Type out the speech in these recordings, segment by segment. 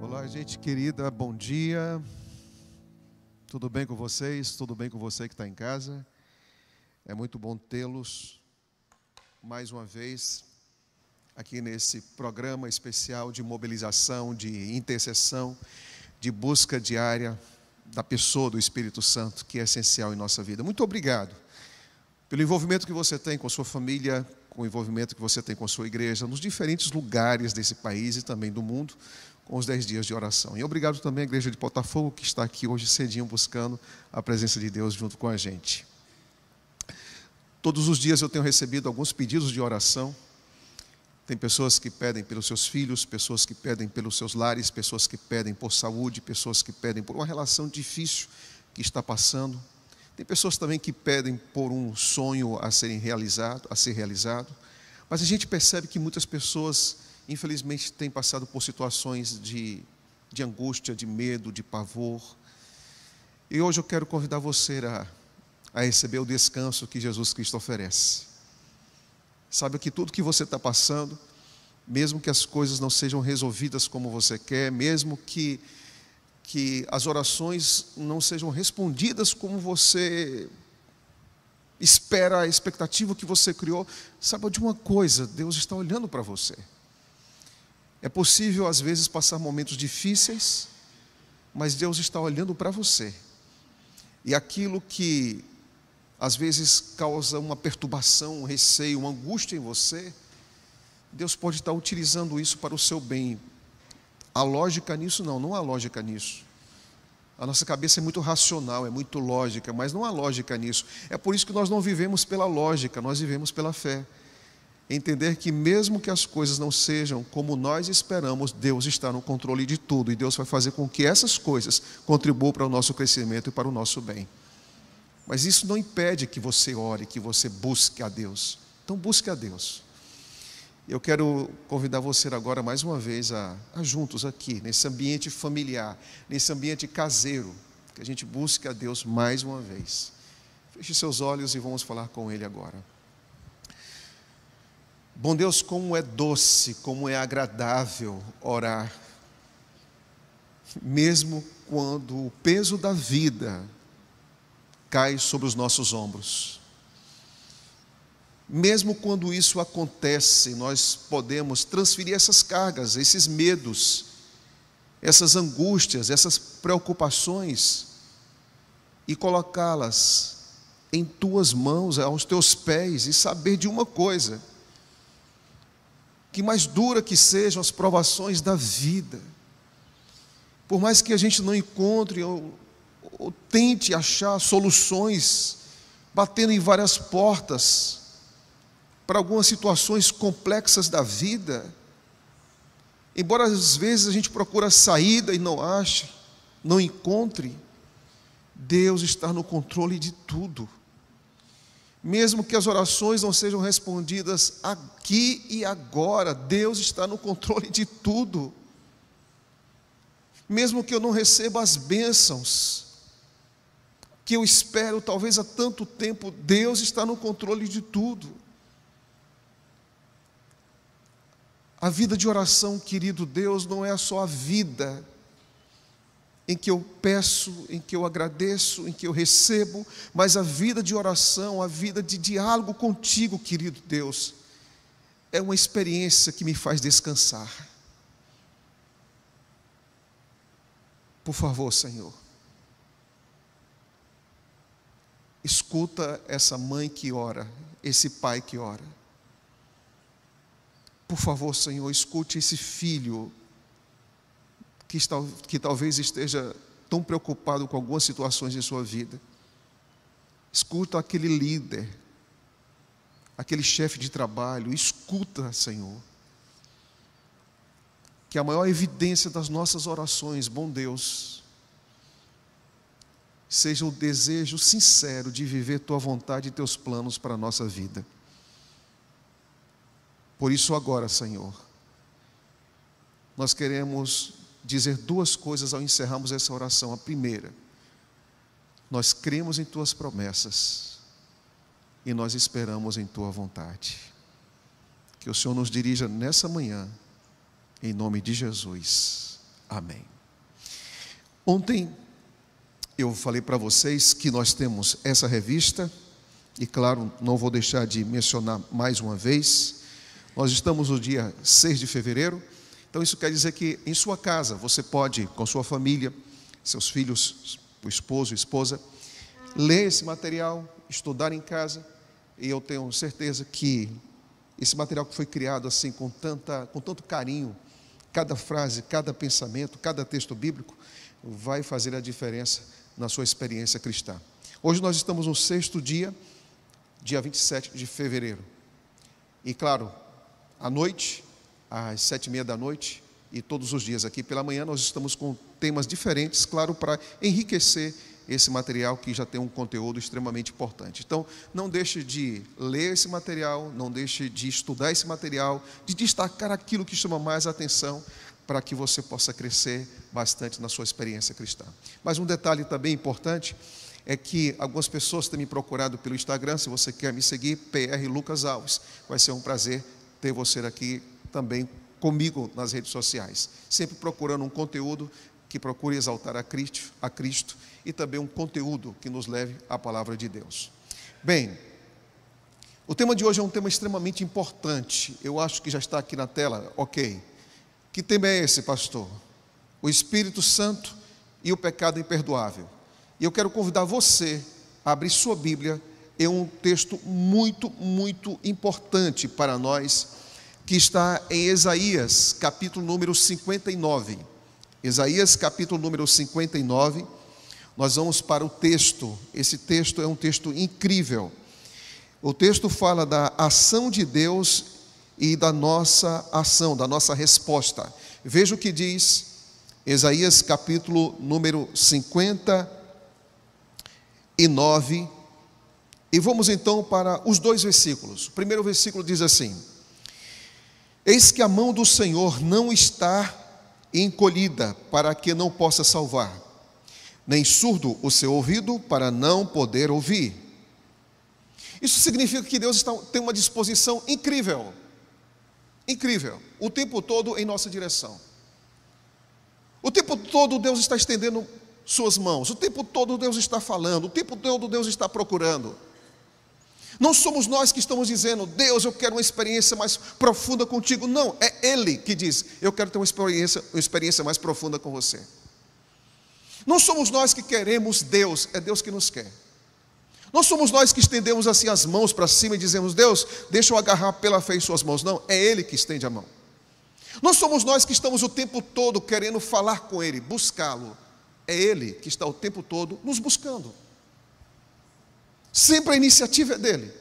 Olá, gente querida, bom dia. Tudo bem com vocês? Tudo bem com você que está em casa? É muito bom tê-los mais uma vez aqui nesse programa especial de mobilização, de intercessão, de busca diária da pessoa do Espírito Santo, que é essencial em nossa vida. Muito obrigado pelo envolvimento que você tem com a sua família, com o envolvimento que você tem com a sua igreja, nos diferentes lugares desse país e também do mundo, com os 10 dias de oração. E obrigado também à igreja de Botafogo, que está aqui hoje cedinho buscando a presença de Deus junto com a gente. Todos os dias eu tenho recebido alguns pedidos de oração. Tem pessoas que pedem pelos seus filhos, pessoas que pedem pelos seus lares, pessoas que pedem por saúde, pessoas que pedem por uma relação difícil que está passando. Tem pessoas também que pedem por um sonho a ser realizado. Mas a gente percebe que muitas pessoas, infelizmente, têm passado por situações de angústia, de medo, de pavor. E hoje eu quero convidar você a receber o descanso que Jesus Cristo oferece. Sabe que tudo que você está passando, mesmo que as coisas não sejam resolvidas como você quer, mesmo que as orações não sejam respondidas como você espera, a expectativa que você criou, saiba de uma coisa, Deus está olhando para você. É possível às vezes passar momentos difíceis, mas Deus está olhando para você. E aquilo que às vezes causa uma perturbação, um receio, uma angústia em você, Deus pode estar utilizando isso para o seu bem. Há lógica nisso? Não há lógica nisso. A nossa cabeça é muito racional, é muito lógica, mas não há lógica nisso. É por isso que nós não vivemos pela lógica, nós vivemos pela fé. Entender que mesmo que as coisas não sejam como nós esperamos, Deus está no controle de tudo. E Deus vai fazer com que essas coisas contribuam para o nosso crescimento e para o nosso bem. Mas isso não impede que você ore, que você busque a Deus. Então busque a Deus. Eu quero convidar você agora mais uma vez a juntos aqui, nesse ambiente familiar, nesse ambiente caseiro, que a gente busque a Deus mais uma vez. Feche seus olhos e vamos falar com Ele agora. Bom Deus, como é doce, como é agradável orar, mesmo quando o peso da vida cai sobre os nossos ombros. Mesmo quando isso acontece, nós podemos transferir essas cargas, esses medos, essas angústias, essas preocupações e colocá-las em tuas mãos, aos teus pés, e saber de uma coisa: que mais dura que sejam as provações da vida, por mais que a gente não encontre ou tente achar soluções, batendo em várias portas, para algumas situações complexas da vida, embora às vezes a gente procura saída e não ache, não encontre, Deus está no controle de tudo. Mesmo que as orações não sejam respondidas aqui e agora, Deus está no controle de tudo. Mesmo que eu não receba as bênçãos que eu espero talvez há tanto tempo, Deus está no controle de tudo. A vida de oração, querido Deus, não é só a vida em que eu peço, em que eu agradeço, em que eu recebo, mas a vida de oração, a vida de diálogo contigo, querido Deus, é uma experiência que me faz descansar. Por favor, Senhor, escuta essa mãe que ora, esse pai que ora. Por favor, Senhor, escute esse filho que talvez esteja tão preocupado com algumas situações em sua vida. Escuta aquele líder, aquele chefe de trabalho. Escuta, Senhor. Que a maior evidência das nossas orações, bom Deus, seja o desejo sincero de viver Tua vontade e Teus planos para a nossa vida. Por isso agora, Senhor, nós queremos dizer duas coisas ao encerrarmos essa oração. A primeira, nós cremos em Tuas promessas e nós esperamos em Tua vontade. Que o Senhor nos dirija nessa manhã, em nome de Jesus. Amém. Ontem eu falei para vocês que nós temos essa revista, e claro, não vou deixar de mencionar mais uma vez, nós estamos no dia 6 de fevereiro, então isso quer dizer que em sua casa você pode, com sua família, seus filhos, o esposo, a esposa, ler esse material, estudar em casa, e eu tenho certeza que esse material que foi criado assim com tanto carinho, cada frase, cada pensamento, cada texto bíblico, vai fazer a diferença na sua experiência cristã. Hoje nós estamos no 6º dia 27 de fevereiro. E claro, à noite, às 7h30 da noite, e todos os dias aqui pela manhã, nós estamos com temas diferentes, claro, para enriquecer esse material que já tem um conteúdo extremamente importante. Então, não deixe de ler esse material, não deixe de estudar esse material, de destacar aquilo que chama mais atenção, para que você possa crescer bastante na sua experiência cristã. Mas um detalhe também importante é que algumas pessoas têm me procurado pelo Instagram. Se você quer me seguir, PR Lucas Alves, vai ser um prazer ter você aqui também comigo nas redes sociais, sempre procurando um conteúdo que procure exaltar a Cristo e também um conteúdo que nos leve à palavra de Deus. Bem, o tema de hoje é um tema extremamente importante, eu acho que já está aqui na tela, ok. Que tema é esse, pastor? O Espírito Santo e o pecado imperdoável. E eu quero convidar você a abrir sua Bíblia em um texto muito, muito importante para nós, que está em Isaías, capítulo número 59. Isaías, capítulo número 59, nós vamos para o texto. Esse texto é um texto incrível. O texto fala da ação de Deus e da nossa ação, da nossa resposta. Veja o que diz Isaías, capítulo número 59, e vamos então para os 2 versículos. O primeiro versículo diz assim: eis que a mão do Senhor não está encolhida para que não possa salvar, nem surdo o seu ouvido para não poder ouvir. Isso significa que Deus tem uma disposição incrível, o tempo todo em nossa direção. O tempo todo Deus está estendendo suas mãos, o tempo todo Deus está falando, o tempo todo Deus está procurando. Não somos nós que estamos dizendo: Deus, eu quero uma experiência mais profunda contigo. Não, é Ele que diz: eu quero ter uma experiência mais profunda com você. Não somos nós que queremos Deus, é Deus que nos quer. Não somos nós que estendemos assim as mãos para cima e dizemos: Deus, deixa eu agarrar pela fé em suas mãos. Não, é Ele que estende a mão. Não somos nós que estamos o tempo todo querendo falar com Ele, buscá-lo. É Ele que está o tempo todo nos buscando. Sempre a iniciativa é dele,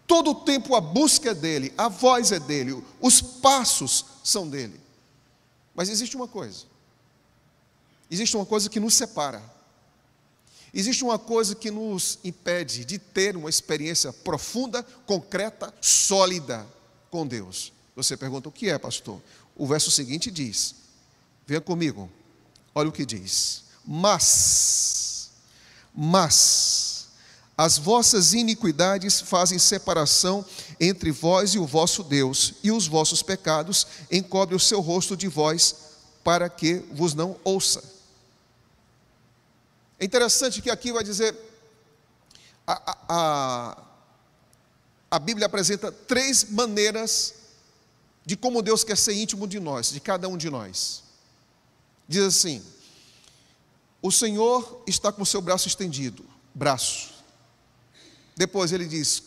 todo o tempo a busca é dele, a voz é dele, os passos são dele. Mas existe uma coisa que nos separa, existe uma coisa que nos impede de ter uma experiência profunda, concreta, sólida com Deus. Você pergunta: o que é, pastor? O verso seguinte diz, venha comigo, olha o que diz: mas as vossas iniquidades fazem separação entre vós e o vosso Deus, e os vossos pecados encobrem o seu rosto de vós, para que vos não ouça. É interessante que aqui vai dizer, a Bíblia apresenta 3 maneiras de como Deus quer ser íntimo de nós, de cada um de nós. Diz assim: o Senhor está com o seu braço estendido, Depois ele diz: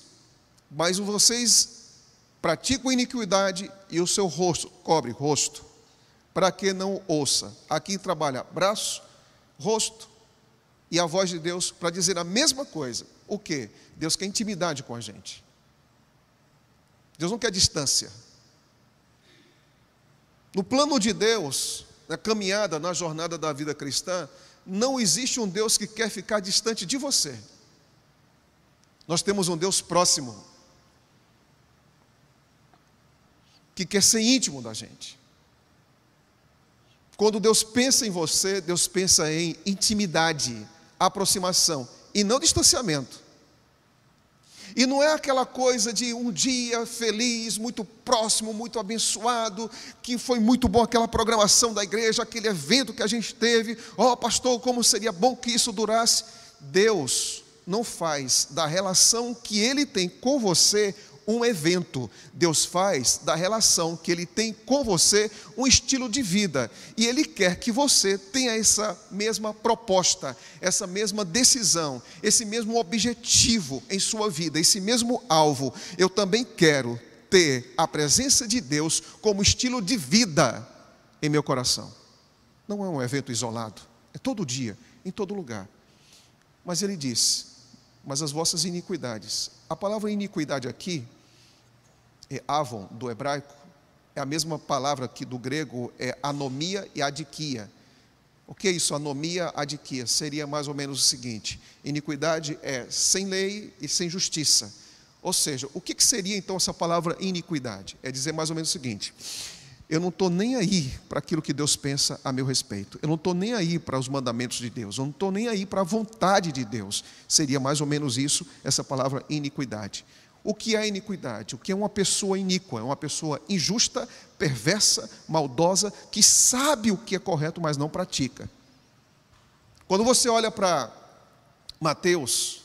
mas vocês praticam iniquidade e o seu rosto cobre rosto, para que não ouça. Aqui trabalha braço, rosto e a voz de Deus para dizer a mesma coisa. O quê? Deus quer intimidade com a gente. Deus não quer distância. No plano de Deus, na caminhada, na jornada da vida cristã, não existe um Deus que quer ficar distante de você. Nós temos um Deus próximo, que quer ser íntimo da gente. Quando Deus pensa em você, Deus pensa em intimidade, aproximação, e não distanciamento. E não é aquela coisa de um dia feliz, muito próximo, muito abençoado, que foi muito bom aquela programação da igreja, aquele evento que a gente teve. Pastor, como seria bom que isso durasse. Deus não faz da relação que Ele tem com você um evento. Deus faz da relação que Ele tem com você um estilo de vida. E Ele quer que você tenha essa mesma proposta, essa mesma decisão, esse mesmo objetivo em sua vida, esse mesmo alvo. Eu também quero ter a presença de Deus como estilo de vida em meu coração. Não é um evento isolado, é todo dia, em todo lugar. Mas Ele diz: mas as vossas iniquidades. A palavra iniquidade aqui é avon, do hebraico, é a mesma palavra que do grego é anomia e adiquia. O que é isso, anomia, adiquia? Seria mais ou menos o seguinte: iniquidade é sem lei e sem justiça. Ou seja, o que seria então essa palavra iniquidade? É dizer mais ou menos o seguinte: eu não estou nem aí para aquilo que Deus pensa a meu respeito. Eu não estou nem aí para os mandamentos de Deus. Eu não estou nem aí para a vontade de Deus. Seria mais ou menos isso, essa palavra iniquidade. O que é iniquidade? O que é uma pessoa iníqua? É uma pessoa injusta, perversa, maldosa, que sabe o que é correto, mas não pratica. Quando você olha para Mateus,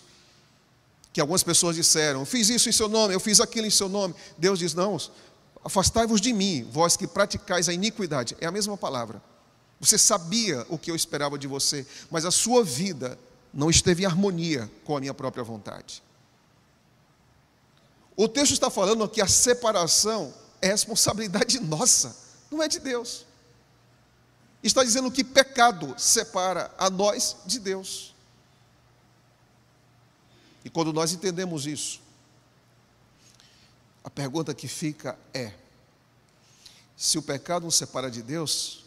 que algumas pessoas disseram: eu fiz isso em seu nome, eu fiz aquilo em seu nome. Deus diz: não, afastai-vos de mim, vós que praticais a iniquidade. É a mesma palavra. Você sabia o que eu esperava de você, mas a sua vida não esteve em harmonia com a minha própria vontade. O texto está falando que a separação é responsabilidade nossa, não é de Deus. Está dizendo que pecado separa a nós de Deus. E quando nós entendemos isso, a pergunta que fica é: se o pecado nos separa de Deus,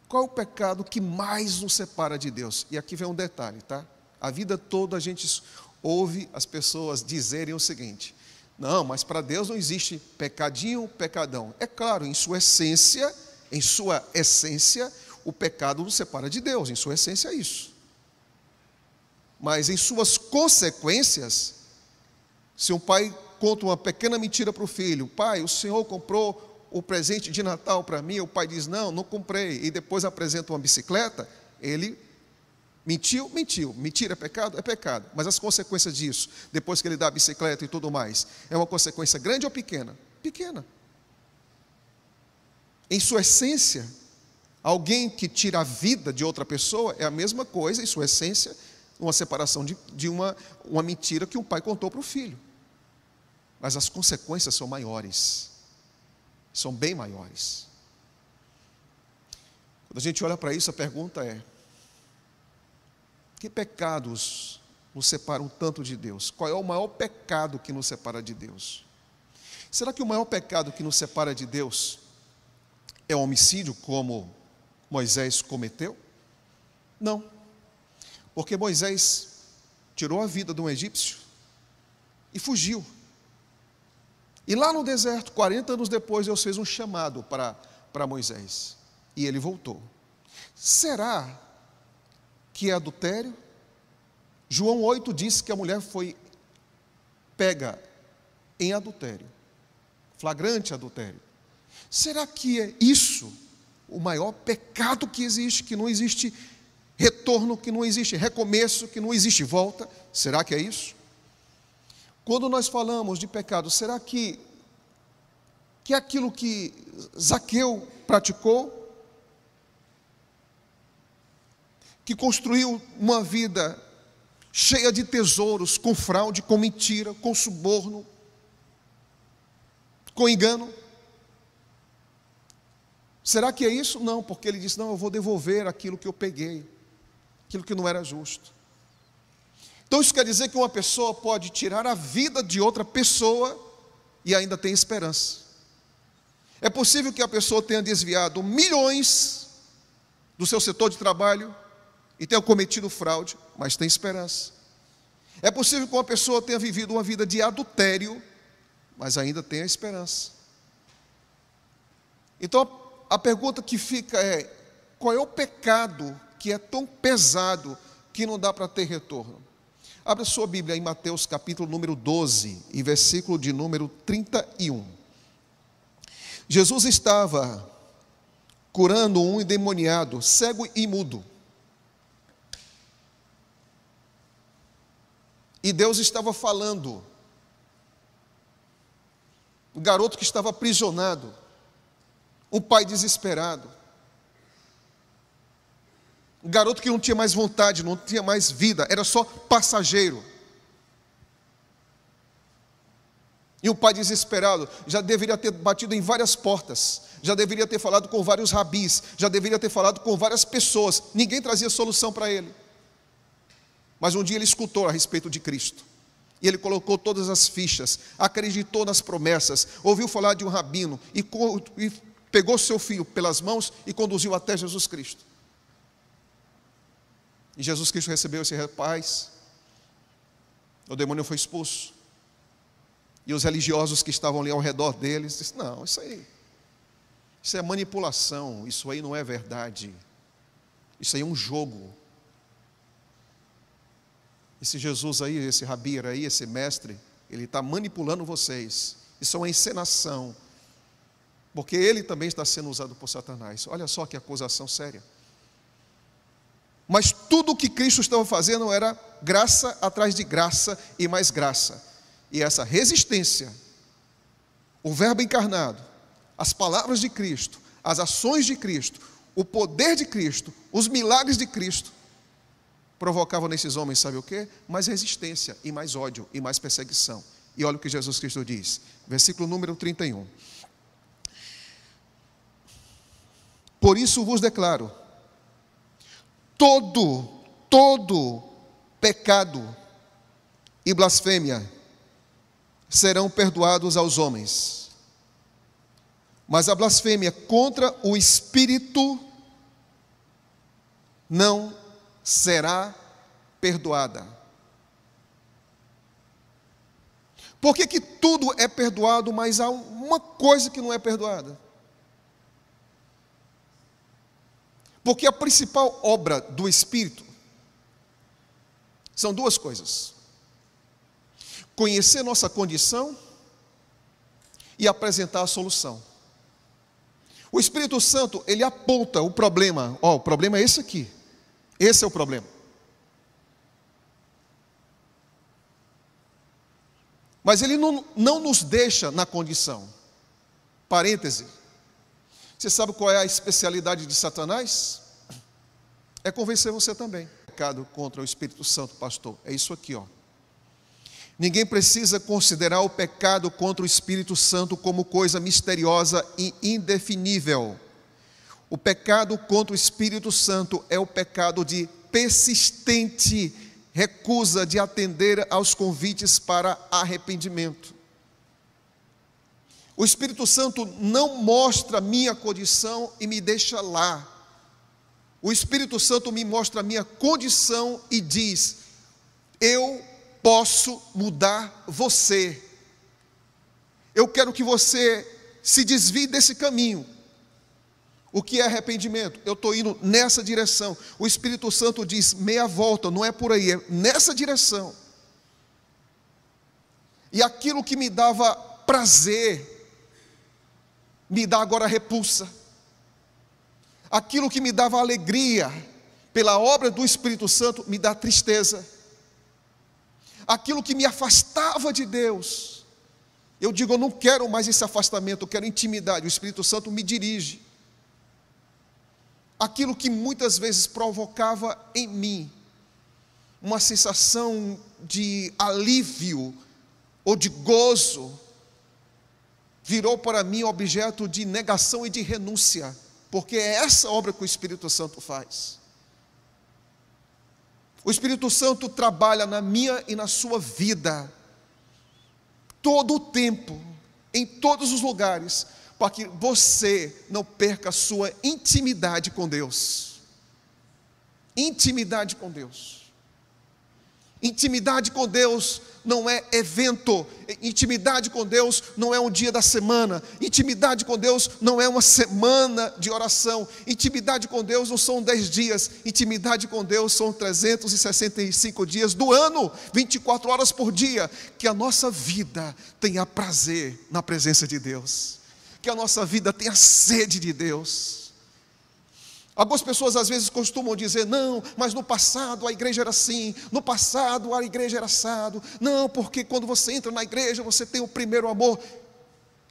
qual é o pecado que mais nos separa de Deus? E aqui vem um detalhe, tá? A vida toda a gente ouve as pessoas dizerem o seguinte: não, mas para Deus não existe pecadinho, pecadão. É claro, em sua essência, o pecado nos separa de Deus, em sua essência é isso. Mas em suas consequências, se um pai conta uma pequena mentira para o filho: pai, o senhor comprou o presente de Natal para mim. O pai diz: não comprei. E depois apresenta uma bicicleta. Ele mentiu. Mentira é pecado? É pecado. Mas as consequências disso, depois que ele dá a bicicleta e tudo mais, é uma consequência grande ou pequena? Pequena. Em sua essência, alguém que tira a vida de outra pessoa é a mesma coisa, em sua essência, uma separação de uma mentira que um pai contou para o filho. Mas as consequências são maiores, são bem maiores. Quando a gente olha para isso, a pergunta é: que pecados nos separam tanto de Deus? Qual é o maior pecado que nos separa de Deus? Será que o maior pecado que nos separa de Deus é o homicídio, como Moisés cometeu? Não, porque Moisés tirou a vida de um egípcio e fugiu. E lá no deserto, 40 anos depois, Deus fez um chamado para Moisés, e ele voltou. Será que é adultério? João 8 diz que a mulher foi pega em adultério, flagrante adultério. Será que é isso o maior pecado que existe, que não existe retorno, que não existe recomeço, que não existe volta? Será que é isso? Quando nós falamos de pecado, será que é aquilo que Zaqueu praticou? Que construiu uma vida cheia de tesouros, com fraude, com mentira, com suborno, com engano? Será que é isso? Não, porque ele disse: não, eu vou devolver aquilo que eu peguei, aquilo que não era justo. Então isso quer dizer que uma pessoa pode tirar a vida de outra pessoa e ainda tem esperança. É possível que a pessoa tenha desviado milhões do seu setor de trabalho e tenha cometido fraude, mas tem esperança. É possível que uma pessoa tenha vivido uma vida de adultério, mas ainda tenha esperança. Então a pergunta que fica é: qual é o pecado que é tão pesado que não dá para ter retorno? Abra sua Bíblia em Mateus capítulo número 12 e versículo de número 31. Jesus estava curando um endemoniado, cego e mudo. E Deus estava falando. O garoto que estava aprisionado, um pai desesperado, um garoto que não tinha mais vontade, não tinha mais vida, era só passageiro. E o pai desesperado já deveria ter batido em várias portas, já deveria ter falado com vários rabis, já deveria ter falado com várias pessoas, ninguém trazia solução para ele. Mas um dia ele escutou a respeito de Cristo, e ele colocou todas as fichas, acreditou nas promessas, ouviu falar de um rabino, e pegou seu filho pelas mãos e conduziu até Jesus Cristo. E Jesus Cristo recebeu esse rapaz, o demônio foi expulso, e os religiosos que estavam ali ao redor deles disseram: não, isso é manipulação, isso aí não é verdade, isso aí é um jogo. Esse Jesus aí, esse rabi aí, esse mestre, ele está manipulando vocês, isso é uma encenação, porque ele também está sendo usado por Satanás. Olha só que acusação séria. Mas tudo o que Cristo estava fazendo era graça atrás de graça e mais graça. E essa resistência, o verbo encarnado, as palavras de Cristo, as ações de Cristo, o poder de Cristo, os milagres de Cristo, provocavam nesses homens, sabe o quê? Mais resistência e mais ódio e mais perseguição. E olha o que Jesus Cristo diz, versículo número 31. Por isso vos declaro, todo pecado e blasfêmia serão perdoados aos homens, mas a blasfêmia contra o Espírito não será perdoada. Por que tudo é perdoado, mas há uma coisa que não é perdoada? Porque a principal obra do Espírito são duas coisas: conhecer nossa condição e apresentar a solução. O Espírito Santo, ele aponta o problema. O problema é esse aqui. Esse é o problema. Mas ele não nos deixa na condição. Parêntese. Você sabe qual é a especialidade de Satanás? É convencer você também. Pecado contra o Espírito Santo, pastor, é isso aqui, ó. Ninguém precisa considerar o pecado contra o Espírito Santo como coisa misteriosa e indefinível. O pecado contra o Espírito Santo é o pecado de persistente recusa de atender aos convites para arrependimento. O Espírito Santo não mostra minha condição e me deixa lá. O Espírito Santo me mostra a minha condição e diz: eu posso mudar você. Eu quero que você se desvie desse caminho. O que é arrependimento? Eu estou indo nessa direção. O Espírito Santo diz: meia volta, não é por aí, é nessa direção. E aquilo que me dava prazer, me dá agora repulsa. Aquilo que me dava alegria, pela obra do Espírito Santo, me dá tristeza. Aquilo que me afastava de Deus, eu digo: eu não quero mais esse afastamento, eu quero intimidade. O Espírito Santo me dirige. Aquilo que muitas vezes provocava em mim uma sensação de alívio ou de gozo, virou para mim objeto de negação e de renúncia, porque é essa obra que o Espírito Santo faz. O Espírito Santo trabalha na minha e na sua vida, todo o tempo, em todos os lugares, para que você não perca a sua intimidade com Deus. Intimidade com Deus. Intimidade com Deus não é evento. Intimidade com Deus não é um dia da semana. Intimidade com Deus não é uma semana de oração. Intimidade com Deus não são 10 dias. Intimidade com Deus são 365 dias do ano, 24 horas por dia. Que a nossa vida tenha prazer na presença de Deus. Que a nossa vida tenha sede de Deus. Algumas pessoas às vezes costumam dizer: não, mas no passado a igreja era assim, no passado a igreja era assado. Não, porque quando você entra na igreja você tem o primeiro amor.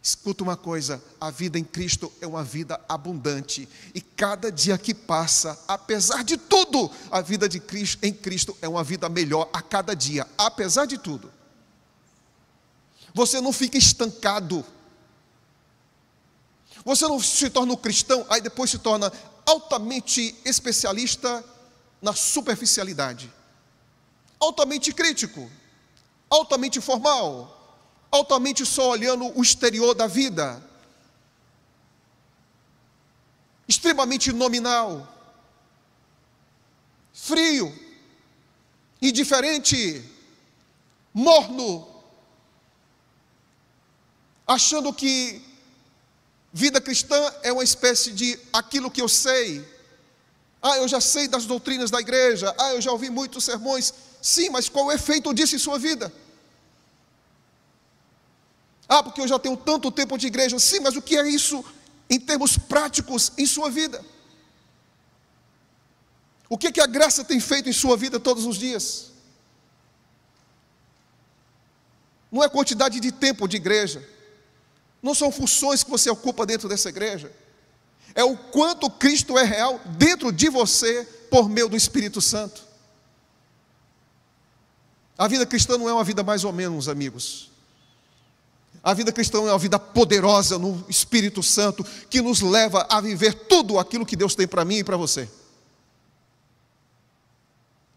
Escuta uma coisa, a vida em Cristo é uma vida abundante, e cada dia que passa, apesar de tudo, a vida de Cristo, em Cristo é uma vida melhor a cada dia, apesar de tudo. Você não fica estancado. Você não se torna um cristão, aí depois se torna altamente especialista na superficialidade, altamente crítico, altamente formal, altamente só olhando o exterior da vida, extremamente nominal, frio, indiferente, morno, achando que vida cristã é uma espécie de aquilo que eu sei. Eu já sei das doutrinas da igreja. Eu já ouvi muitos sermões. Sim, mas qual é o efeito disso em sua vida? Porque eu já tenho tanto tempo de igreja. Sim, mas o que é isso em termos práticos em sua vida? O que a graça tem feito em sua vida todos os dias? Não é quantidade de tempo de igreja. Não são funções que você ocupa dentro dessa igreja. É o quanto Cristo é real dentro de você por meio do Espírito Santo. A vida cristã não é uma vida mais ou menos, amigos. A vida cristã é uma vida poderosa no Espírito Santo, que nos leva a viver tudo aquilo que Deus tem para mim e para você.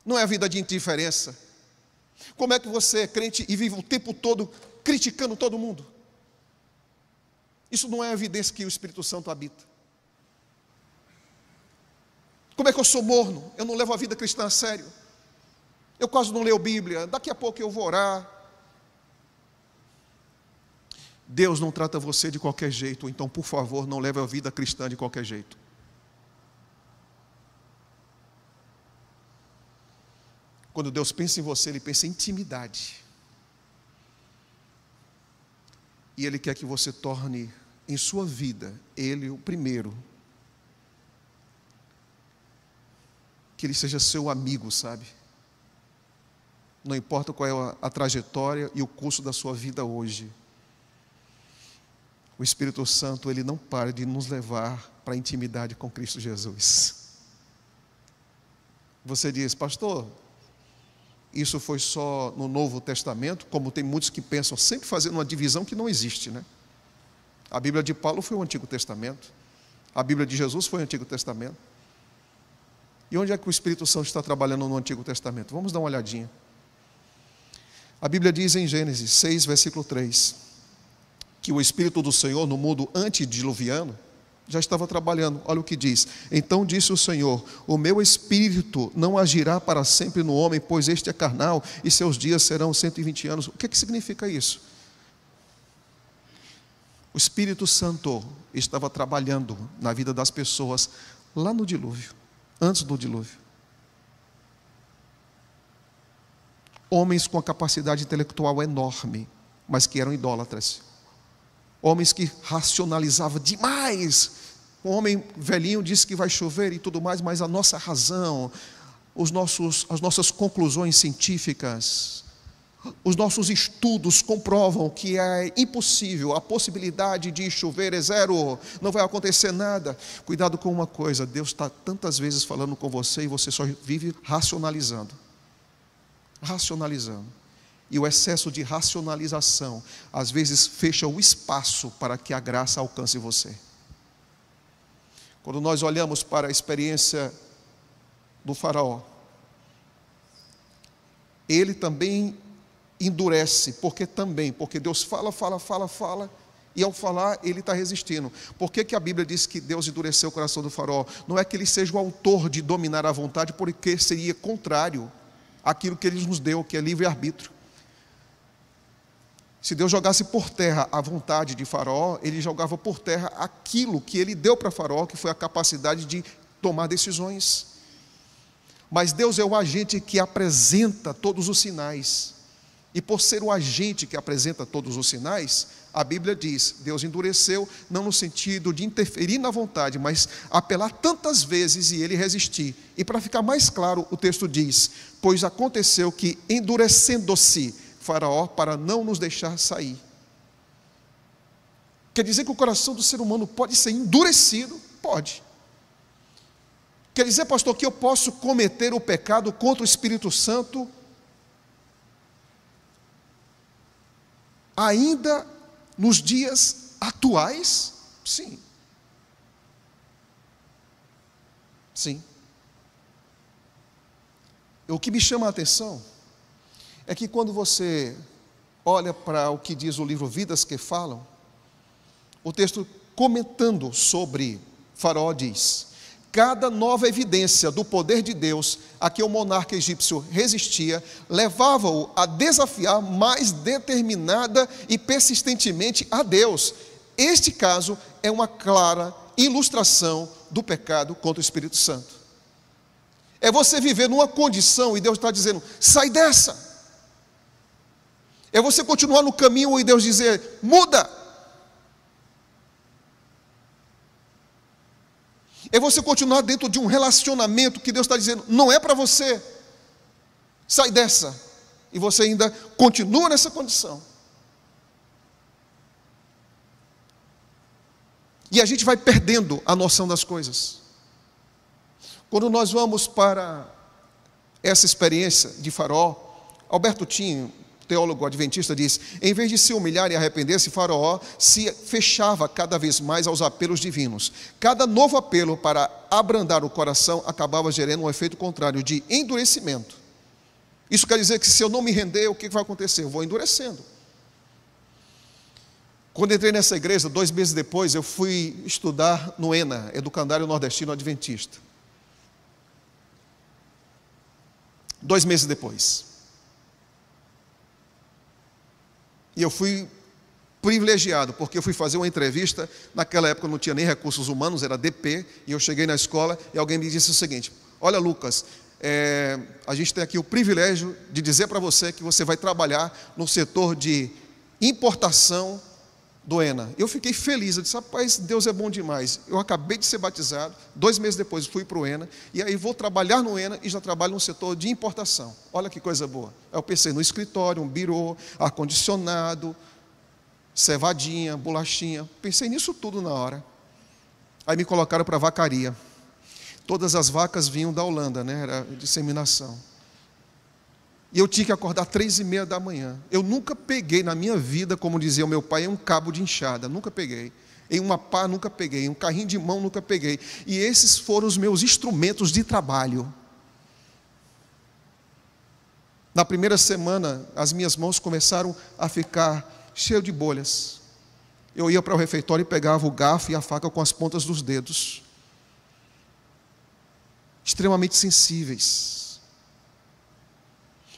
Não é a vida de indiferença. Como é que você é crente e vive o tempo todo criticando todo mundo? Isso não é a evidência que o Espírito Santo habita. Como é que eu sou morno? Eu não levo a vida cristã a sério. Eu quase não leio Bíblia. Daqui a pouco eu vou orar. Deus não trata você de qualquer jeito. Então, por favor, não leve a vida cristã de qualquer jeito. Quando Deus pensa em você, Ele pensa em intimidade. E Ele quer que você torne em sua vida Ele o primeiro. Que Ele seja seu amigo, sabe? Não importa qual é a trajetória e o curso da sua vida hoje. O Espírito Santo, Ele não para de nos levar para a intimidade com Cristo Jesus. Você diz: pastor, isso foi só no Novo Testamento, como tem muitos que pensam, sempre fazendo uma divisão que não existe, né? A Bíblia de Paulo foi o Antigo Testamento, a Bíblia de Jesus foi o Antigo Testamento. E onde é que o Espírito Santo está trabalhando no Antigo Testamento? Vamos dar uma olhadinha. A Bíblia diz em Gênesis 6, versículo 3, que o Espírito do Senhor no mundo antediluviano já estava trabalhando. Olha o que diz: então disse o Senhor, o meu Espírito não agirá para sempre no homem, pois este é carnal, e seus dias serão 120 anos. O que significa isso? O Espírito Santo estava trabalhando na vida das pessoas lá no dilúvio, antes do dilúvio. Homens com a capacidade intelectual enorme, mas que eram idólatras. Homens que racionalizavam demais. Um homem velhinho disse que vai chover e tudo mais, mas a nossa razão, as nossas conclusões científicas, os nossos estudos comprovam que é impossível, a possibilidade de chover é zero, não vai acontecer nada. Cuidado com uma coisa, Deus está tantas vezes falando com você e você só vive racionalizando. E o excesso de racionalização, às vezes, fecha o espaço para que a graça alcance você. Quando nós olhamos para a experiência do faraó, ele também endurece, porque Deus fala, e ao falar, ele está resistindo. Por que a Bíblia diz que Deus endureceu o coração do faraó? Não é que ele seja o autor de dominar a vontade, porque seria contrário aquilo que Ele nos deu, que é livre-arbítrio. Se Deus jogasse por terra a vontade de Faraó, Ele jogava por terra aquilo que Ele deu para Faraó, que foi a capacidade de tomar decisões. Mas Deus é o agente que apresenta todos os sinais. E por ser o agente que apresenta todos os sinais, a Bíblia diz, Deus endureceu, não no sentido de interferir na vontade, mas apelar tantas vezes e ele resistir. E para ficar mais claro, o texto diz, pois aconteceu que endurecendo-se Faraó para não nos deixar sair. Quer dizer que o coração do ser humano pode ser endurecido? Pode. Quer dizer, pastor, que eu posso cometer o pecado contra o Espírito Santo ainda nos dias atuais? Sim. Sim. O que me chama a atenção é que quando você olha para o que diz o livro Vidas que Falam, o texto comentando sobre Faraó diz: cada nova evidência do poder de Deus a que o monarca egípcio resistia, levava-o a desafiar mais determinada e persistentemente a Deus. Este caso é uma clara ilustração do pecado contra o Espírito Santo. É você viver numa condição e Deus está dizendo, sai dessa. É você continuar no caminho e Deus dizer, muda. É você continuar dentro de um relacionamento que Deus está dizendo, não é para você, sai dessa, e você ainda continua nessa condição. E a gente vai perdendo a noção das coisas. Quando nós vamos para essa experiência de Faraó, Alberto Tinho, teólogo adventista, diz, em vez de se humilhar e arrepender-se, Faraó se fechava cada vez mais aos apelos divinos. Cada novo apelo para abrandar o coração acabava gerando um efeito contrário, de endurecimento. Isso quer dizer que se eu não me render, o que vai acontecer? Eu vou endurecendo. Quando entrei nessa igreja, 2 meses depois, eu fui estudar no ENA, Educandário Nordestino Adventista. 2 meses depois. E eu fui privilegiado, porque eu fui fazer uma entrevista, naquela época não tinha nem recursos humanos, era DP, e eu cheguei na escola e alguém me disse o seguinte, olha Lucas, a gente tem aqui o privilégio de dizer para você que você vai trabalhar no setor de importação do ENA. Eu fiquei feliz, eu disse, rapaz, Deus é bom demais. Eu acabei de ser batizado, 2 meses depois fui para o ENA, e aí vou trabalhar no ENA e já trabalho no setor de importação. Olha que coisa boa. Aí eu pensei no escritório, um birô, ar-condicionado, cevadinha, bolachinha. Pensei nisso tudo na hora. Aí me colocaram para a vacaria. Todas as vacas vinham da Holanda, né? Era disseminação. E eu tinha que acordar 3h30 da manhã. Eu nunca peguei na minha vida, como dizia o meu pai, um cabo de enxada. Nunca peguei. Em uma pá, nunca peguei. Um carrinho de mão, nunca peguei. E esses foram os meus instrumentos de trabalho. Na primeira semana, as minhas mãos começaram a ficar cheias de bolhas. Eu ia para o refeitório e pegava o garfo e a faca com as pontas dos dedos. Extremamente sensíveis.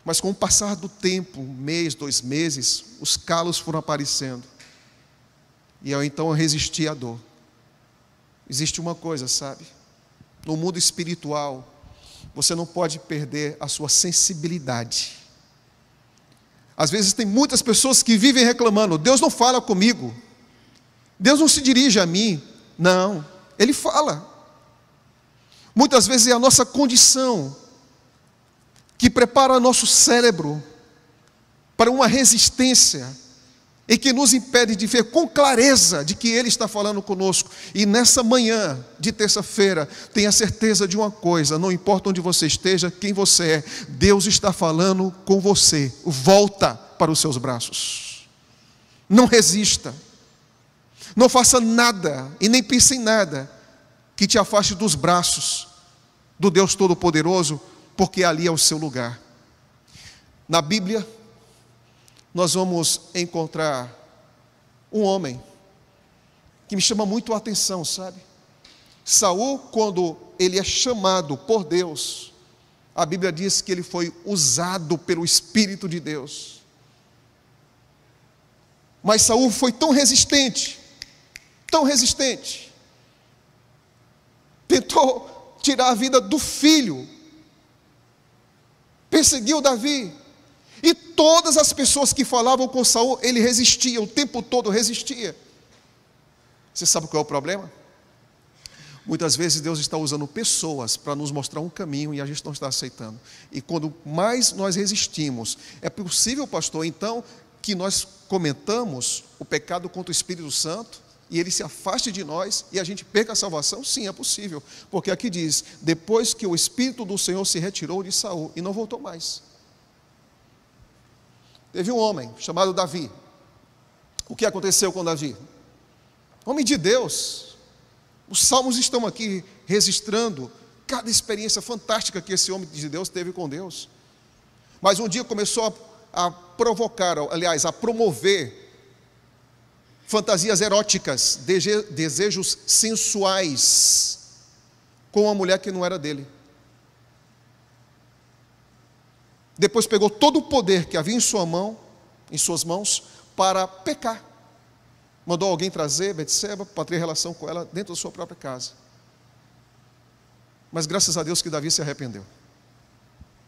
Mas com o passar do tempo, 1 mês, 2 meses, os calos foram aparecendo. E então eu resisti à dor. Existe uma coisa, sabe? No mundo espiritual, você não pode perder a sua sensibilidade. Às vezes tem muitas pessoas que vivem reclamando, Deus não fala comigo. Deus não se dirige a mim. Não, Ele fala. Muitas vezes é a nossa condição que prepara nosso cérebro para uma resistência e que nos impede de ver com clareza de que Ele está falando conosco. E nessa manhã de terça-feira, tenha certeza de uma coisa, não importa onde você esteja, quem você é, Deus está falando com você. Volta para os seus braços. Não resista. Não faça nada e nem pense em nada que te afaste dos braços do Deus Todo-Poderoso, porque ali é o seu lugar. Na Bíblia, nós vamos encontrar um homem que me chama muito a atenção, sabe? Saul, quando ele é chamado por Deus, A Bíblia diz que ele foi usado pelo Espírito de Deus. Mas Saul foi tão resistente, tentou tirar a vida do filho, perseguiu Davi, e todas as pessoas que falavam com Saul, ele resistia, o tempo todo resistia. Você sabe qual é o problema? Muitas vezes Deus está usando pessoas para nos mostrar um caminho e a gente não está aceitando. E quando mais nós resistimos, é possível, pastor, então, que nós cometamos o pecado contra o Espírito Santo e ele se afaste de nós e a gente perca a salvação? Sim, é possível. Porque aqui diz, depois que o Espírito do Senhor se retirou de Saul e não voltou mais. Teve um homem chamado Davi. O que aconteceu com Davi? Homem de Deus. Os salmos estão aqui registrando cada experiência fantástica que esse homem de Deus teve com Deus. Mas um dia começou a provocar, aliás, a promover fantasias eróticas, desejos sensuais com uma mulher que não era dele. Depois pegou todo o poder que havia em suas mãos, para pecar. Mandou alguém trazer Betseba para ter relação com ela dentro da sua própria casa. Mas graças a Deus que Davi se arrependeu.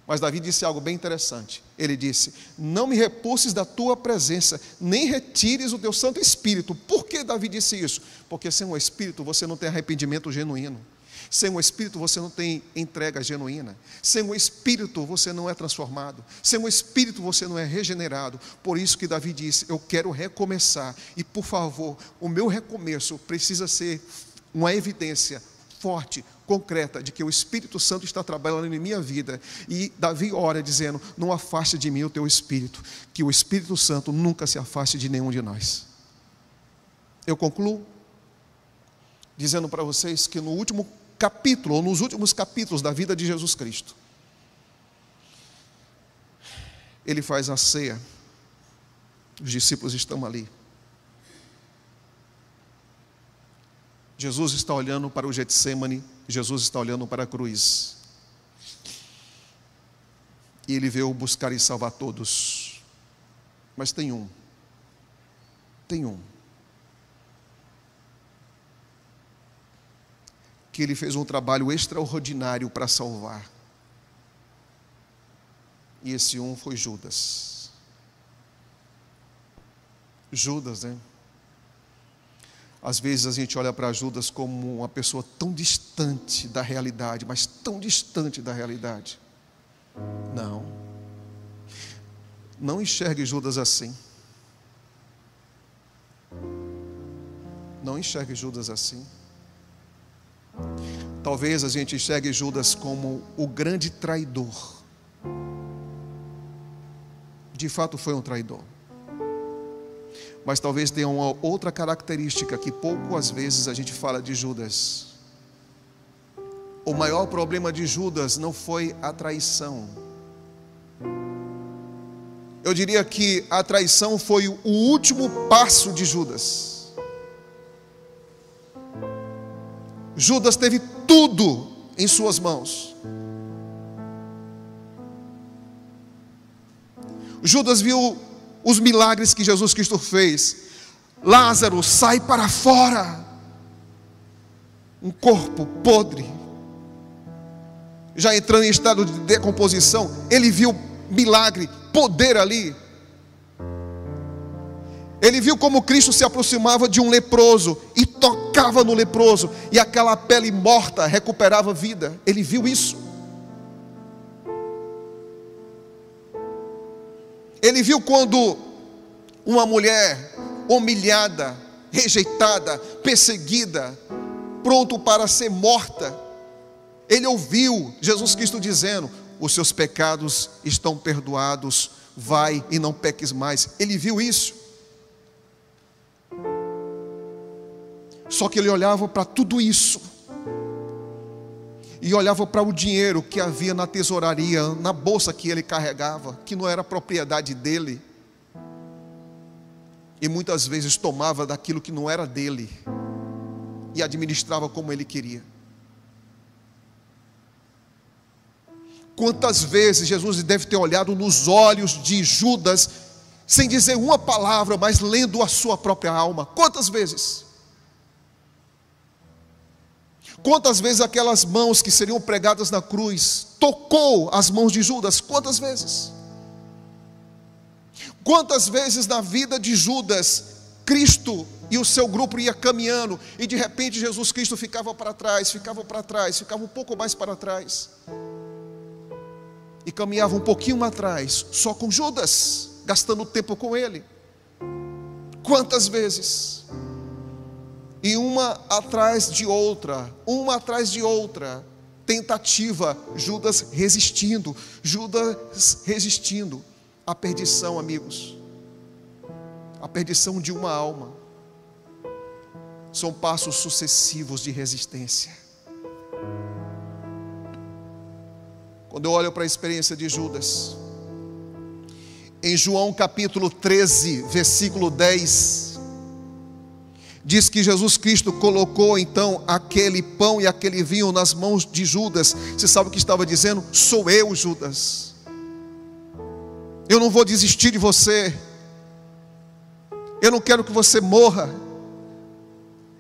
Mas Davi disse algo bem interessante. Ele disse, não me repulses da tua presença, nem retires o teu Santo Espírito. Por que Davi disse isso? Porque sem o Espírito você não tem arrependimento genuíno. Sem o Espírito você não tem entrega genuína. Sem o Espírito você não é transformado. Sem o Espírito você não é regenerado. Por isso que Davi disse, eu quero recomeçar. E por favor, o meu recomeço precisa ser uma evidência forte, concreta, de que o Espírito Santo está trabalhando em minha vida. E Davi ora dizendo, não afaste de mim o teu Espírito. Que o Espírito Santo nunca se afaste de nenhum de nós. Eu concluo dizendo para vocês que no último capítulo, ou nos últimos capítulos da vida de Jesus Cristo, ele faz a ceia, os discípulos estão ali, Jesus está olhando para o Getsêmani, Jesus está olhando para a cruz, e ele veio buscar e salvar todos, mas tem um, que ele fez um trabalho extraordinário para salvar. E esse um foi Judas. Judas, né? Às vezes a gente olha para Judas como uma pessoa tão distante da realidade, mas tão distante da realidade. Não enxergue Judas assim. Não enxergue Judas assim. Talvez a gente enxergue Judas como o grande traidor. De fato foi um traidor. Mas talvez tenha uma outra característica que poucas vezes a gente fala de Judas. O maior problema de Judas não foi a traição. Eu diria que a traição foi o último passo de Judas. Judas teve tudo em suas mãos. Judas viu os milagres que Jesus Cristo fez. Lázaro, sai para fora. Um corpo podre, já entrando em estado de decomposição. Ele viu milagre, poder ali. Ele viu como Cristo se aproximava de um leproso e tocava no leproso, e aquela pele morta recuperava vida. Ele viu isso. Ele viu quando uma mulher humilhada, rejeitada, perseguida, pronto para ser morta, ele ouviu Jesus Cristo dizendo, os seus pecados estão perdoados, vai e não peques mais. Ele viu isso. Só que ele olhava para tudo isso, e olhava para o dinheiro que havia na tesouraria, na bolsa que ele carregava, que não era propriedade dele, e muitas vezes tomava daquilo que não era dele, e administrava como ele queria. Quantas vezes Jesus deve ter olhado nos olhos de Judas, sem dizer uma palavra, mas lendo a sua própria alma? Quantas vezes? Quantas vezes aquelas mãos que seriam pregadas na cruz tocou as mãos de Judas? Quantas vezes? Quantas vezes na vida de Judas, Cristo e o seu grupo ia caminhando, e de repente Jesus Cristo ficava para trás, ficava um pouco mais para trás, e caminhava um pouquinho atrás, só com Judas, gastando tempo com ele. Quantas vezes? E uma atrás de outra, tentativa, Judas resistindo à perdição, amigos, a perdição de uma alma. São passos sucessivos de resistência. Quando eu olho para a experiência de Judas, em João capítulo 13, versículo 10, diz que Jesus Cristo colocou então aquele pão e aquele vinho nas mãos de Judas. Você sabe o que estava dizendo? Sou eu, Judas. Eu não vou desistir de você. Eu não quero que você morra.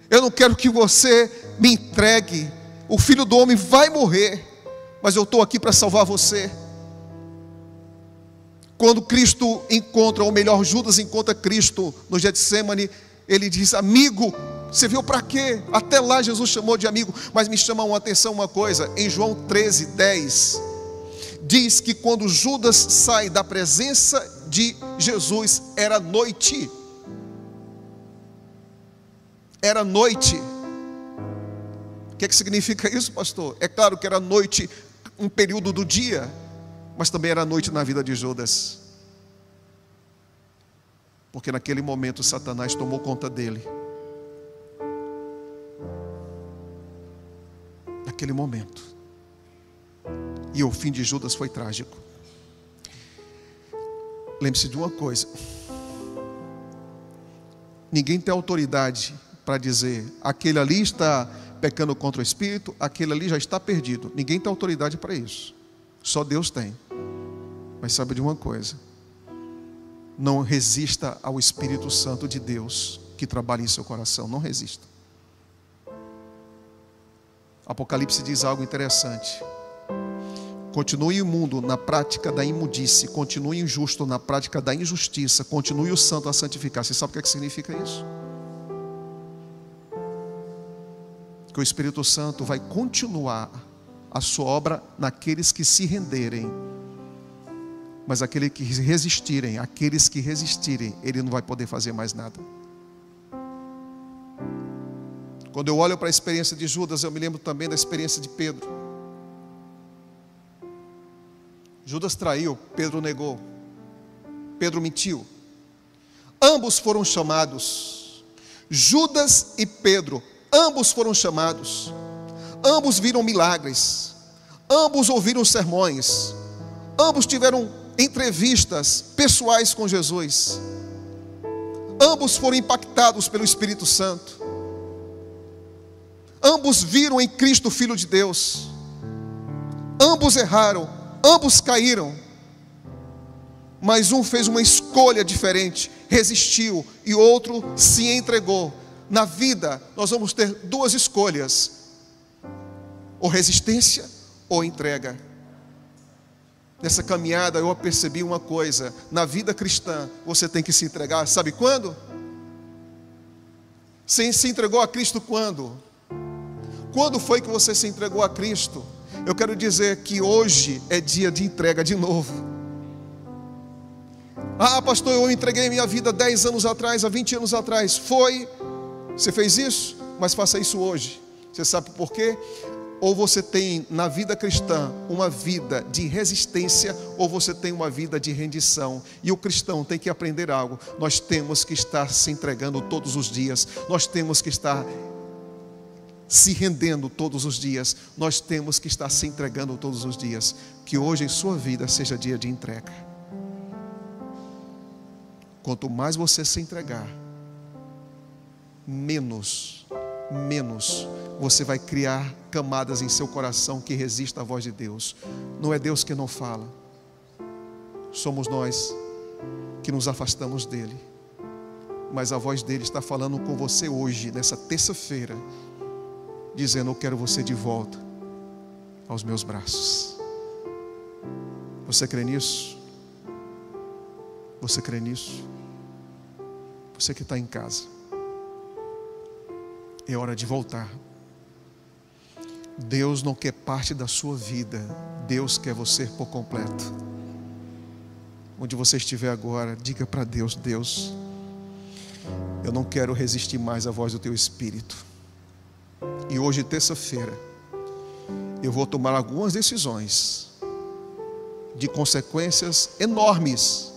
Eu não quero que você me entregue. O Filho do Homem vai morrer, mas eu estou aqui para salvar você. Quando Cristo encontra, ou melhor, Judas encontra Cristo no Getsemane, ele diz: amigo, você veio para quê? Até lá Jesus chamou de amigo. Mas me chama a atenção uma coisa, em João 13, 10, diz que quando Judas sai da presença de Jesus, era noite. Era noite. O que significa isso, pastor? É claro que era noite, um período do dia, mas também era noite na vida de Judas, porque naquele momento Satanás tomou conta dele. Naquele momento. E o fim de Judas foi trágico. Lembre-se de uma coisa: ninguém tem autoridade para dizer, aquele ali está pecando contra o Espírito, aquele ali já está perdido. Ninguém tem autoridade para isso. Só Deus tem. Mas sabe de uma coisa: não resista ao Espírito Santo de Deus que trabalha em seu coração. Não resista. Apocalipse diz algo interessante: continue imundo na prática da imundice, continue injusto na prática da injustiça, continue o santo a santificar. Você sabe o que significa isso? Que o Espírito Santo vai continuar a sua obra naqueles que se renderem, mas aqueles que resistirem, Ele não vai poder fazer mais nada. Quando eu olho para a experiência de Judas, eu me lembro também da experiência de Pedro. Judas traiu, Pedro negou, Pedro mentiu. Ambos foram chamados, Judas e Pedro, ambos foram chamados, ambos viram milagres, ambos ouviram sermões, ambos tiveram entrevistas pessoais com Jesus, ambos foram impactados pelo Espírito Santo, ambos viram em Cristo Filho de Deus, ambos erraram, ambos caíram, mas um fez uma escolha diferente, resistiu, e outro se entregou. Na vida nós vamos ter duas escolhas: ou resistência ou entrega. Nessa caminhada eu percebi uma coisa: na vida cristã você tem que se entregar. Sabe quando? Você se entregou a Cristo quando? Quando foi que você se entregou a Cristo? Eu quero dizer que hoje é dia de entrega de novo. Ah, pastor, eu entreguei minha vida 10 anos atrás, há 20 anos atrás. Foi, você fez isso, mas faça isso hoje. Você sabe por quê? Ou você tem na vida cristã uma vida de resistência, ou você tem uma vida de rendição. E o cristão tem que aprender algo: nós temos que estar se entregando todos os dias, nós temos que estar se rendendo todos os dias, nós temos que estar se entregando todos os dias. Que hoje em sua vida seja dia de entrega. Quanto mais você se entregar, menos você vai criar camadas em seu coração que resistam à voz de Deus. Não é Deus que não fala, somos nós que nos afastamos dele. Mas a voz dele está falando com você hoje, nessa terça-feira, dizendo: eu quero você de volta aos meus braços. Você crê nisso? Você crê nisso? Você que está em casa, é hora de voltar. Deus não quer parte da sua vida, Deus quer você por completo. Onde você estiver agora, diga para Deus: Deus, eu não quero resistir mais à voz do teu Espírito. E hoje, terça-feira, eu vou tomar algumas decisões de consequências enormes,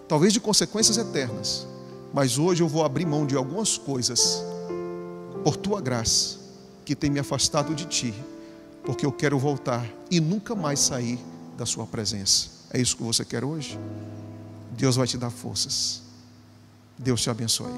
talvez de consequências eternas. Mas hoje eu vou abrir mão de algumas coisas, por tua graça, que tem me afastado de ti, porque eu quero voltar e nunca mais sair da sua presença. É isso que você quer hoje? Deus vai te dar forças. Deus te abençoe.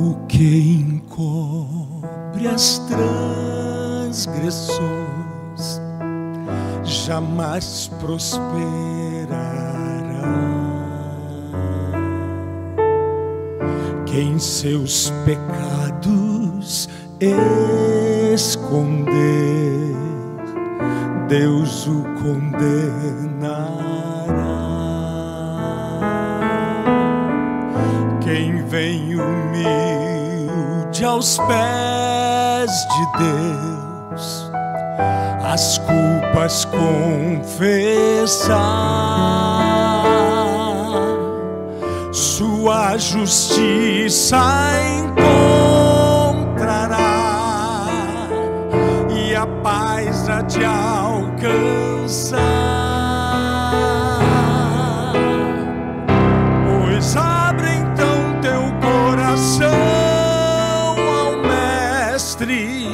O que encobre as transgressões jamais prosperará. Quem seus pecados esconder, Deus o condenará. Quem vem humilde aos pés de Deus, as culpas confessar, sua justiça encontrará e a paz há de alcançar. Pois abre então teu coração ao Mestre,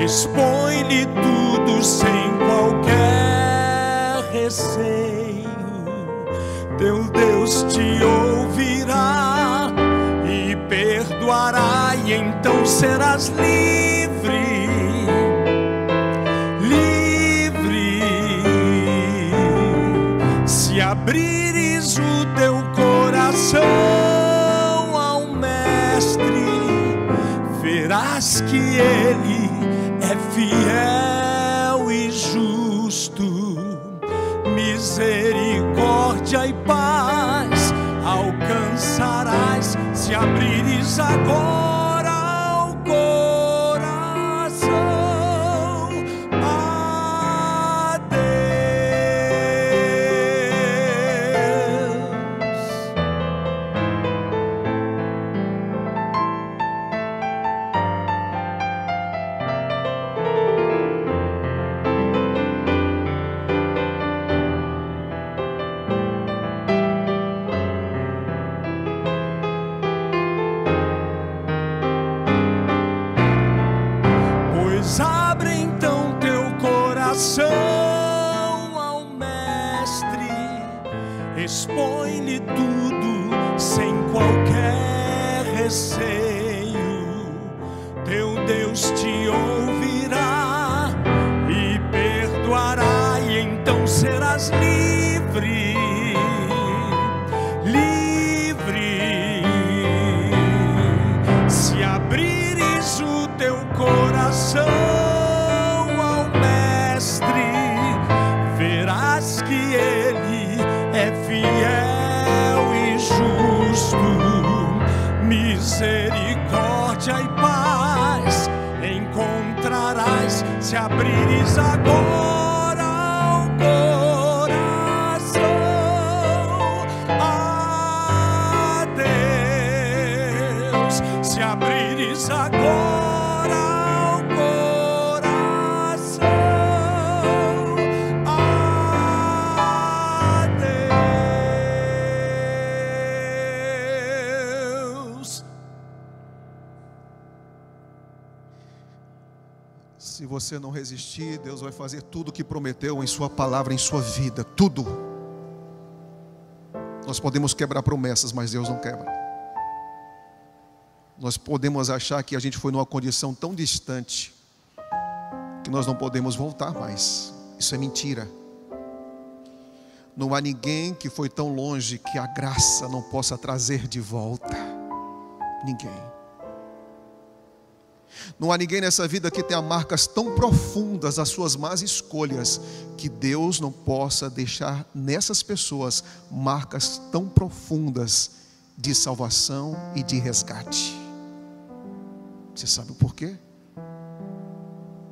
expõe-lhe tudo sem qualquer receio. Teu Deus te ouvirá e perdoará, e então serás livre, livre. Se abrires o teu coração ao Mestre, verás que Ele é fiel e justo. Misericórdia e paz alcançarás se abrires agora o coração a Deus. Abre então teu coração ao Mestre, expõe-lhe tudo sem qualquer receio. Teu Deus te ouvirá e perdoará, e então serás livre, livre. Se abrires o teu coração ao Mestre, verás que Ele é fiel e justo. Misericórdia misericórdia e paz encontrarás se abrires agora o coração a Deus, se abrires agora o coração a Deus. Se você não resistir, Deus vai fazer tudo o que prometeu em sua palavra, em sua vida, tudo. Nós podemos quebrar promessas, mas Deus não quebra. Nós podemos achar que a gente foi numa condição tão distante que nós não podemos voltar mais. Isso é mentira. Não há ninguém que foi tão longe que a graça não possa trazer de volta. Ninguém. Não há ninguém nessa vida que tenha marcas tão profundas, as suas más escolhas, que Deus não possa deixar nessas pessoas marcas tão profundas de salvação e de resgate. Você sabe o porquê?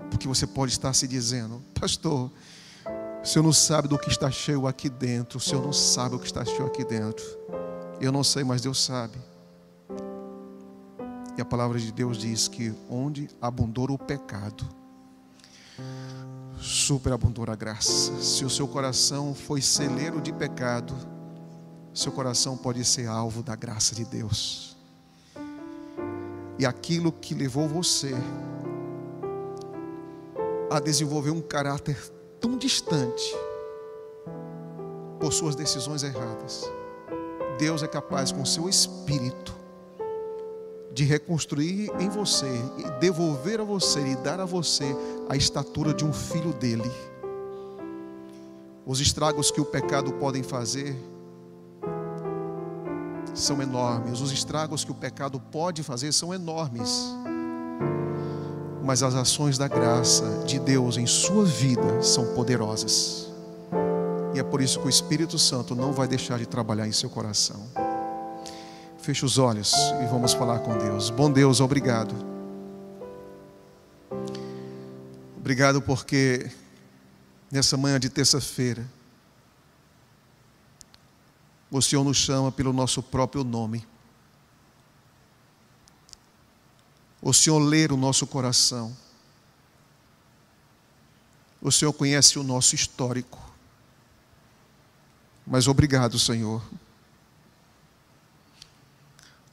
Porque você pode estar se dizendo: pastor, o senhor não sabe do que está cheio aqui dentro. O senhor não sabe o que está cheio aqui dentro. Eu não sei, mas Deus sabe. E a palavra de Deus diz que onde abundou o pecado, superabundou a graça. Se o seu coração foi celeiro de pecado, seu coração pode ser alvo da graça de Deus. E aquilo que levou você a desenvolver um caráter tão distante por suas decisões erradas, Deus é capaz, com seu Espírito, de reconstruir em você e devolver a você e dar a você a estatura de um filho dele. Os estragos que o pecado pode fazer são enormes. Os estragos que o pecado pode fazer são enormes. Mas as ações da graça de Deus em sua vida são poderosas. E é por isso que o Espírito Santo não vai deixar de trabalhar em seu coração. Feche os olhos e vamos falar com Deus. Bom Deus, obrigado. Obrigado porque nessa manhã de terça-feira o Senhor nos chama pelo nosso próprio nome. O Senhor lê o nosso coração. O Senhor conhece o nosso histórico. Mas obrigado, Senhor.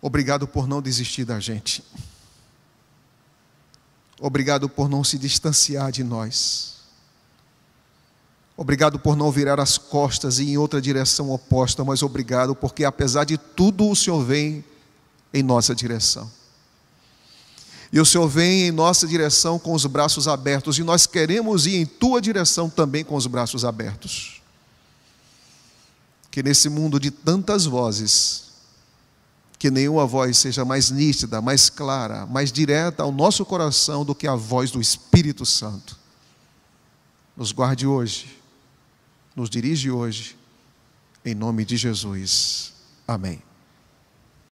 Obrigado por não desistir da gente. Obrigado por não se distanciar de nós. Obrigado por não virar as costas e ir em outra direção oposta, mas obrigado porque apesar de tudo o Senhor vem em nossa direção. E o Senhor vem em nossa direção com os braços abertos, e nós queremos ir em tua direção também com os braços abertos. Que nesse mundo de tantas vozes, que nenhuma voz seja mais nítida, mais clara, mais direta ao nosso coração do que a voz do Espírito Santo. Nos guarde hoje, nos dirige hoje, em nome de Jesus. Amém.